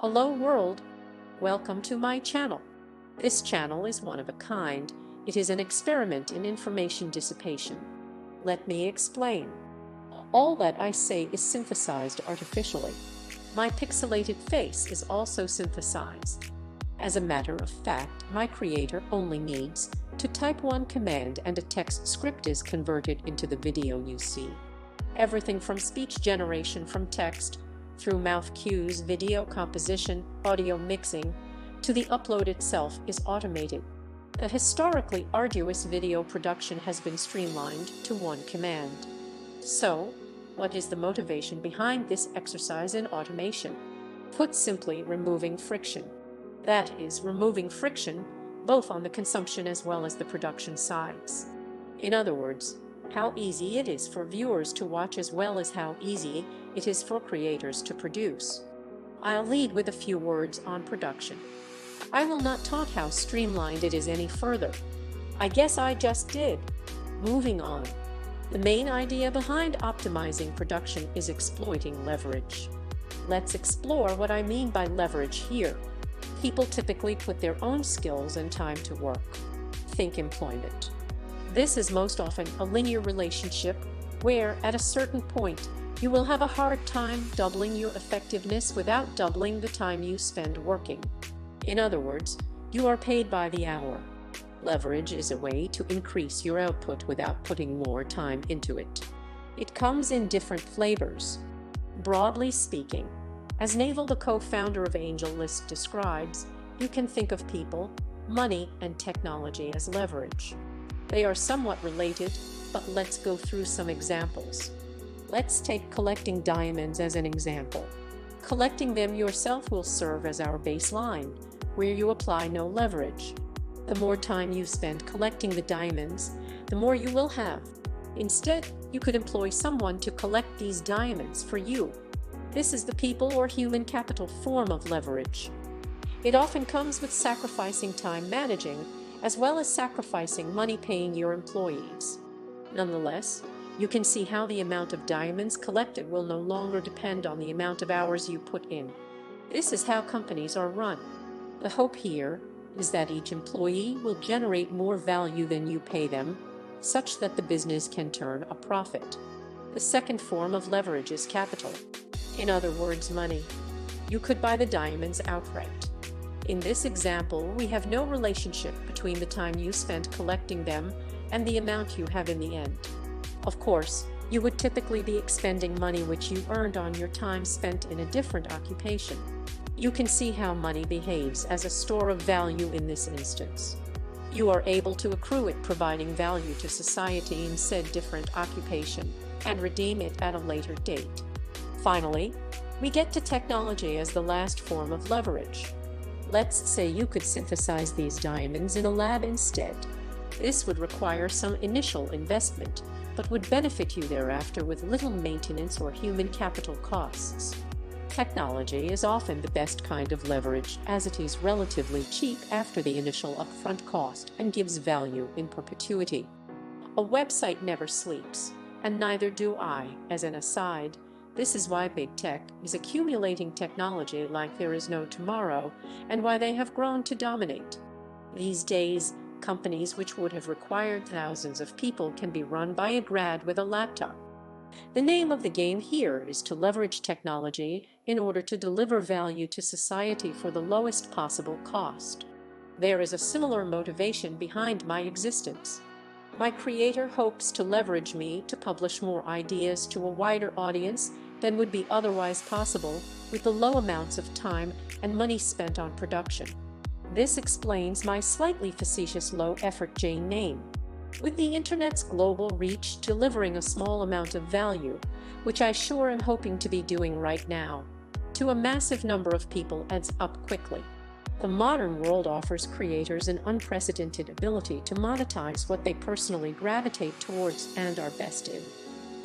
Hello world, welcome to my channel. This channel is one of a kind. It is an experiment in information dissipation. Let me explain. All that I say is synthesized artificially. My pixelated face is also synthesized. As a matter of fact, my creator only needs to type one command and a text script is converted into the video you see. Everything from speech generation from text, through mouth cues, video composition, audio mixing, to the upload itself is automated. The historically arduous video production has been streamlined to one command. So, what is the motivation behind this exercise in automation? Put simply, removing friction. That is, removing friction both on the consumption as well as the production sides. In other words, how easy it is for viewers to watch as well as how easy it is for creators to produce. I'll lead with a few words on production. I will not talk how streamlined it is any further. I guess I just did. Moving on. The main idea behind optimizing production is exploiting leverage. Let's explore what I mean by leverage here. People typically put their own skills and time to work. Think employment. This is most often a linear relationship where, at a certain point, you will have a hard time doubling your effectiveness without doubling the time you spend working. In other words, you are paid by the hour. Leverage is a way to increase your output without putting more time into it. It comes in different flavors. Broadly speaking, as Naval, the co-founder of AngelList, describes, you can think of people, money, and technology as leverage. They are somewhat related, but let's go through some examples. Let's take collecting diamonds as an example. Collecting them yourself will serve as our baseline, where you apply no leverage. The more time you spend collecting the diamonds, the more you will have. Instead, you could employ someone to collect these diamonds for you. This is the people or human capital form of leverage. It often comes with sacrificing time managing, as well as sacrificing money paying your employees. Nonetheless, you can see how the amount of diamonds collected will no longer depend on the amount of hours you put in. This is how companies are run. The hope here is that each employee will generate more value than you pay them, such that the business can turn a profit. The second form of leverage is capital. In other words, money. You could buy the diamonds outright. In this example, we have no relationship between the time you spent collecting them and the amount you have in the end. Of course, you would typically be expending money which you earned on your time spent in a different occupation. You can see how money behaves as a store of value in this instance. You are able to accrue it providing value to society in said different occupation and redeem it at a later date. Finally, we get to technology as the last form of leverage. Let's say you could synthesize these diamonds in a lab instead. This would require some initial investment, but would benefit you thereafter with little maintenance or human capital costs. Technology is often the best kind of leverage as it is relatively cheap after the initial upfront cost and gives value in perpetuity. A website never sleeps, and neither do I, as an aside. This is why big tech is accumulating technology like there is no tomorrow, and why they have grown to dominate. These days, companies which would have required thousands of people can be run by a grad with a laptop. The name of the game here is to leverage technology in order to deliver value to society for the lowest possible cost. There is a similar motivation behind my existence. My creator hopes to leverage me to publish more ideas to a wider audience than would be otherwise possible with the low amounts of time and money spent on production. This explains my slightly facetious low-effort Jane name. With the internet's global reach delivering a small amount of value, which I sure am hoping to be doing right now, to a massive number of people adds up quickly. The modern world offers creators an unprecedented ability to monetize what they personally gravitate towards and are best in.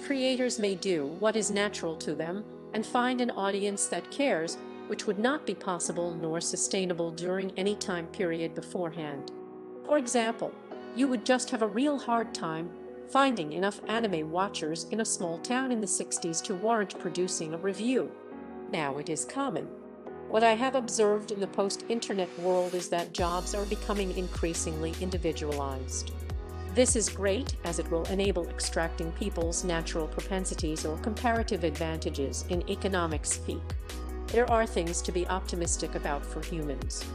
Creators may do what is natural to them and find an audience that cares, which would not be possible nor sustainable during any time period beforehand. For example, you would just have a real hard time finding enough anime watchers in a small town in the 60s to warrant producing a review. Now it is common. What I have observed in the post-internet world is that jobs are becoming increasingly individualized. This is great as it will enable extracting people's natural propensities or comparative advantages in economic speak. There are things to be optimistic about for humans.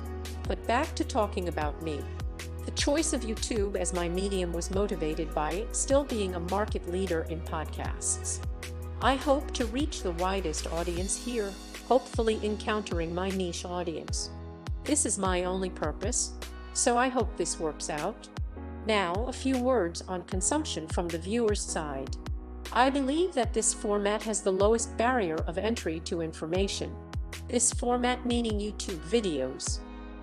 But back to talking about me. The choice of YouTube as my medium was motivated by it still being a market leader in podcasts. I hope to reach the widest audience here, hopefully encountering my niche audience. This is my only purpose, so I hope this works out. Now, a few words on consumption from the viewer's side. I believe that this format has the lowest barrier of entry to information. This format meaning YouTube videos.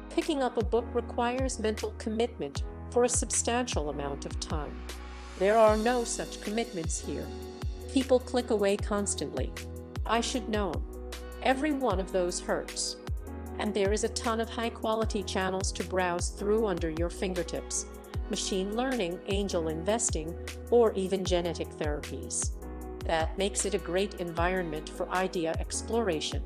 Picking up a book requires mental commitment for a substantial amount of time. There are no such commitments here. People click away constantly. I should know. Every one of those hurts. And there is a ton of high-quality channels to browse through under your fingertips. Machine learning, angel investing, or even genetic therapies. That makes it a great environment for idea exploration.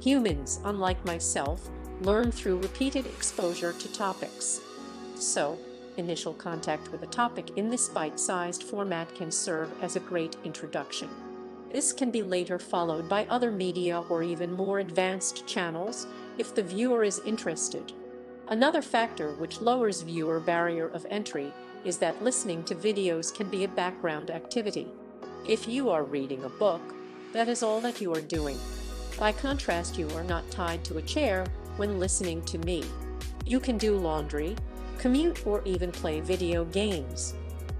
Humans, unlike myself, learn through repeated exposure to topics. So, initial contact with a topic in this bite-sized format can serve as a great introduction. This can be later followed by other media or even more advanced channels if the viewer is interested. Another factor which lowers viewer barrier of entry is that listening to videos can be a background activity. If you are reading a book, that is all that you are doing. By contrast, you are not tied to a chair when listening to me. You can do laundry, commute, or even play video games.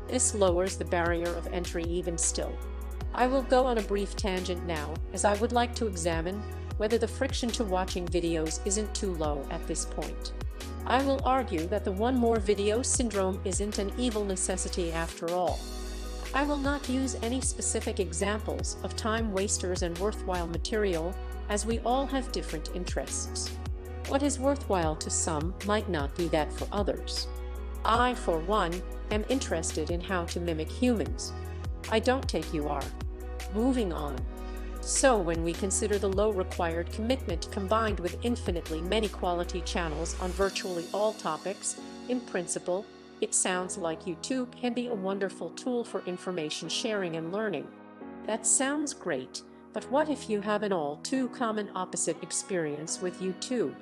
This lowers the barrier of entry even still. I will go on a brief tangent now, as I would like to examine whether the friction to watching videos isn't too low at this point. I will argue that the one more video syndrome isn't an evil necessity after all. I will not use any specific examples of time wasters and worthwhile material, as we all have different interests. What is worthwhile to some might not be that for others. I, for one, am interested in how to mimic humans. I don't take you are. Moving on. So when we consider the low required commitment combined with infinitely many quality channels on virtually all topics, in principle, it sounds like YouTube can be a wonderful tool for information sharing and learning. That sounds great, but what if you have an all too common opposite experience with YouTube?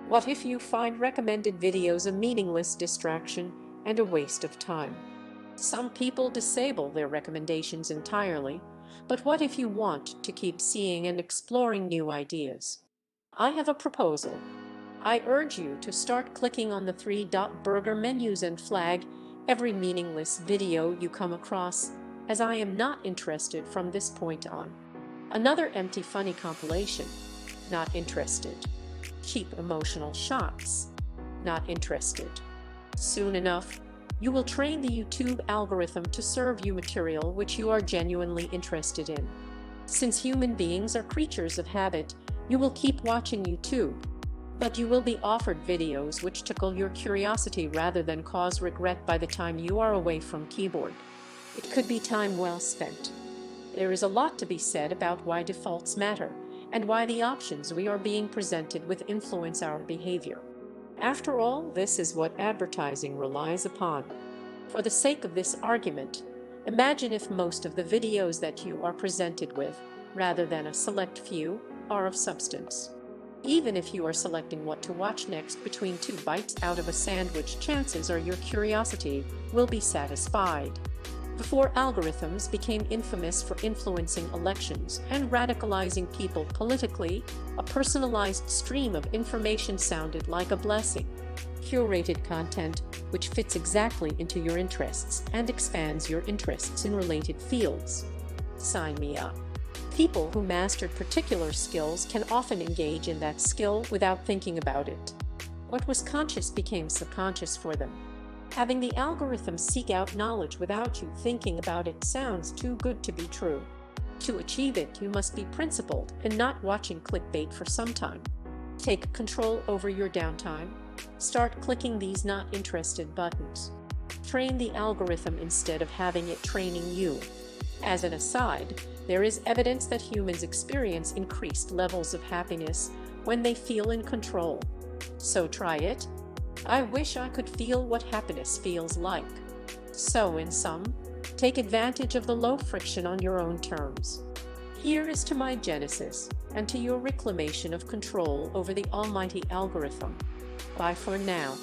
What if you find recommended videos a meaningless distraction and a waste of time? Some people disable their recommendations entirely, but what if you want to keep seeing and exploring new ideas? I have a proposal. I urge you to start clicking on the three-dot burger menus and flag every meaningless video you come across, as I am not interested from this point on. Another empty funny compilation. Not interested. Cheap emotional shots. Not interested. Soon enough, you will train the YouTube algorithm to serve you material which you are genuinely interested in. Since human beings are creatures of habit, you will keep watching YouTube, but you will be offered videos which tickle your curiosity rather than cause regret by the time you are away from keyboard. It could be time well spent. There is a lot to be said about why defaults matter, and why the options we are being presented with influence our behavior. After all, this is what advertising relies upon. For the sake of this argument, imagine if most of the videos that you are presented with, rather than a select few, are of substance. Even if you are selecting what to watch next between 2 bites out of a sandwich, chances are your curiosity will be satisfied. Before algorithms became infamous for influencing elections and radicalizing people politically, a personalized stream of information sounded like a blessing. Curated content which fits exactly into your interests and expands your interests in related fields. Sign me up. People who mastered particular skills can often engage in that skill without thinking about it. What was conscious became subconscious for them. Having the algorithm seek out knowledge without you thinking about it sounds too good to be true. To achieve it, you must be principled and not watching clickbait for some time. Take control over your downtime. Start clicking these not interested buttons. Train the algorithm instead of having it training you. As an aside, there is evidence that humans experience increased levels of happiness when they feel in control. So try it. I wish I could feel what happiness feels like. So in sum, take advantage of the low friction on your own terms. Here is to my genesis, and to your reclamation of control over the almighty algorithm. Bye for now.